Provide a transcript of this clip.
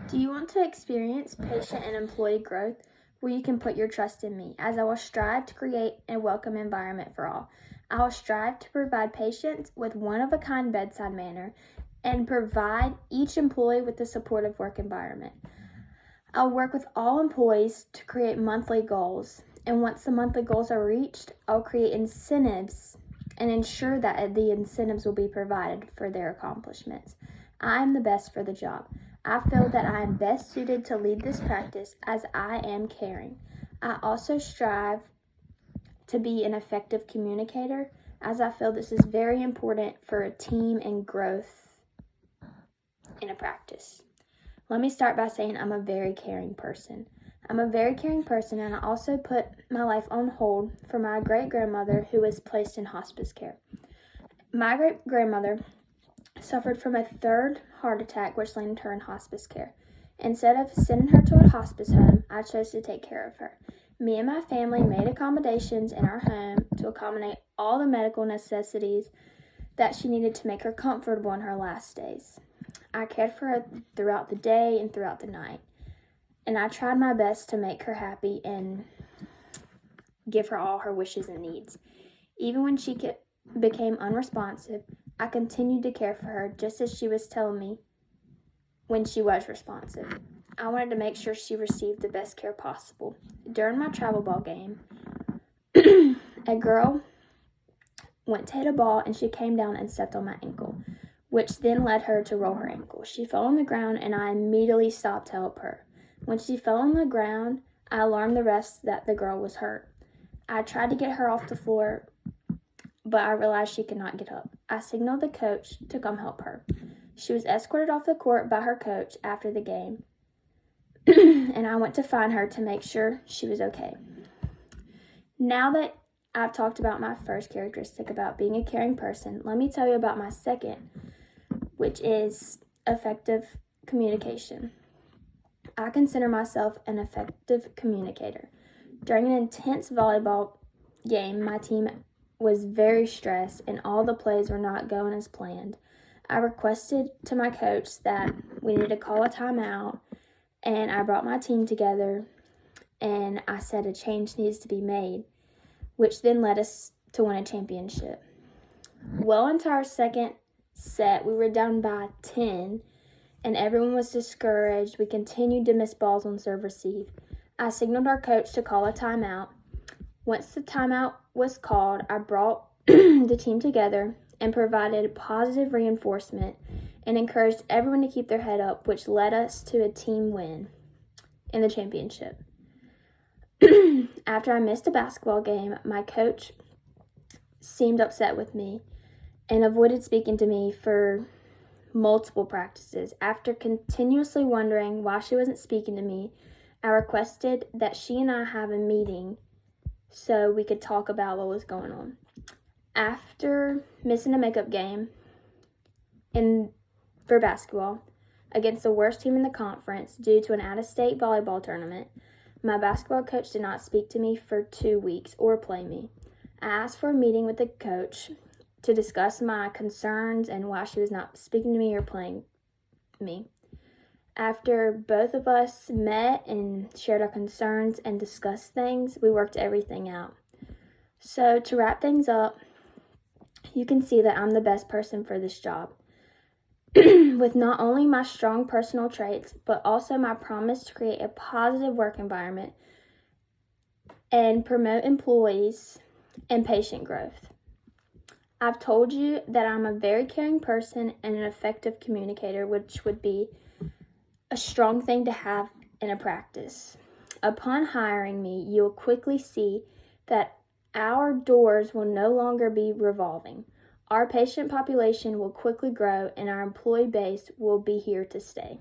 Do you want to experience patient and employee growth where you can put your trust in me, as I will strive to create a welcome environment for all? I will strive to provide patients with one-of-a-kind bedside manner and provide each employee with a supportive work environment. I'll work with all employees to create monthly goals, and once the monthly goals are reached, I'll create incentives and ensure that the incentives will be provided for their accomplishments. I am the best for the job. I feel that I am best suited to lead this practice as I am caring. I also strive to be an effective communicator, as I feel this is very important for a team and growth in a practice. Let me start by saying I'm a very caring person. I'm a very caring person, and I also put my life on hold for my great-grandmother who was placed in hospice care. My great-grandmother suffered from a third heart attack, which landed her in hospice care. Instead of sending her to a hospice home, I chose to take care of her. Me and my family made accommodations in our home to accommodate all the medical necessities that she needed to make her comfortable in her last days. I cared for her throughout the day and throughout the night, and I tried my best to make her happy and give her all her wishes and needs. Even when she became unresponsive, I continued to care for her just as she was telling me when she was responsive. I wanted to make sure she received the best care possible. During my travel ball game, a girl went to hit a ball and she came down and stepped on my ankle, which then led her to roll her ankle. She fell on the ground and I immediately stopped to help her. When she fell on the ground, I alarmed the refs that the girl was hurt. I tried to get her off the floor, but I realized she could not get up. I signaled the coach to come help her. She was escorted off the court by her coach after the game, and I went to find her to make sure she was okay. Now that I've talked about my first characteristic about being a caring person, let me tell you about my second, which is effective communication. I consider myself an effective communicator. During an intense volleyball game, my team was very stressed and all the plays were not going as planned. I requested to my coach that we needed to call a timeout, and I brought my team together and I said a change needs to be made, which then led us to win a championship. Well into our second set, we were down by 10 and everyone was discouraged. We continued to miss balls on serve receive. I signaled our coach to call a timeout. Once the timeout was called, I brought the team together and provided positive reinforcement and encouraged everyone to keep their head up, which led us to a team win in the championship. After I missed a basketball game, my coach seemed upset with me and avoided speaking to me for multiple practices. After continuously wondering why she wasn't speaking to me, I requested that she and I have a meeting so we could talk about what was going on. After missing a makeup game for basketball against the worst team in the conference due to an out-of-state volleyball tournament, my basketball coach did not speak to me for 2 weeks or play me. I asked for a meeting with the coach to discuss my concerns and why she was not speaking to me or playing me. After both of us met and shared our concerns and discussed things, we worked everything out. So to wrap things up, you can see that I'm the best person for this job. With not only my strong personal traits, but also my promise to create a positive work environment and promote employees and patient growth. I've told you that I'm a very caring person and an effective communicator, which would be a strong thing to have in a practice. Upon hiring me, you'll quickly see that our doors will no longer be revolving. Our patient population will quickly grow and our employee base will be here to stay.